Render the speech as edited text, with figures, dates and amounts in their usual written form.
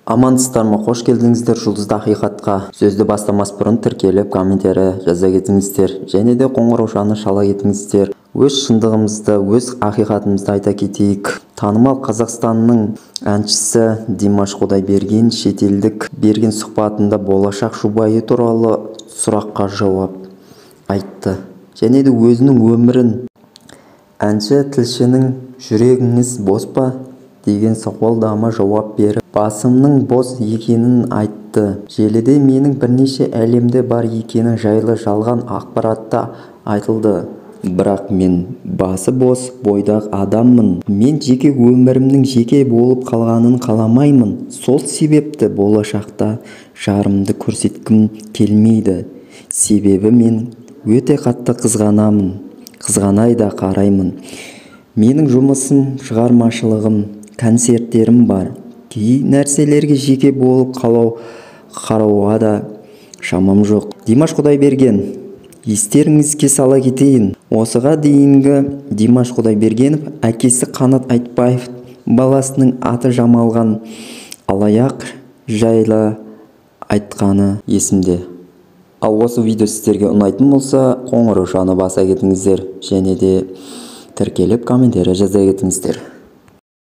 Амансыздарма, қош келдіңіздер жұлдызды ақиқатқа. Сөзді бастамас бұрын тіркеліп комментарий жаза кетіңіздер, және де қоңыраушаны шала кетіңіздер. Өз шындығымызды, өз ақиқатымызды айта кетейік. Танымал Қазақстанның әншісі Димаш Құдайберген шетелдік берген сұхбатында болашақ жұбайы туралы сұраққа жауап айтты, және де өзінің өмірін. Әнші тілшінің "жүрегіңіз бос па?" деген сауалдама жауап беріп, басымның бос екенін айтты. Желіде менің бірнеше әлемде бар екені жайлы жалған ақпаратта айтылды. Бірақ мен басы бос бойдақ адаммын. Мен жеке өмірімнің жеке болып қалғанын қаламаймын. Сол себепті болашақта жарымды көрсеткім келмейді. Себебі мен өте қатты қызғанамын. Қызғанай да қараймын. Менің жұмысым, шығармашылығым, концерттерім бар. Кей нәрселерге жеке болып қарауға да шамам жоқ. Димаш Құдайберген. Естеріңізге сала кетейін. Осыға дейінгі Димаш Құдайбергенов әкесі Қанат Айтбаев баласының аты Жамалған алаяқ жайлы айтқаны есімде. Ал осы видео сіздерге ұнайтын болса, қоңыраушаны баса кетіңіздер, және де тіркеліп комментарий жаза кетіңіздер.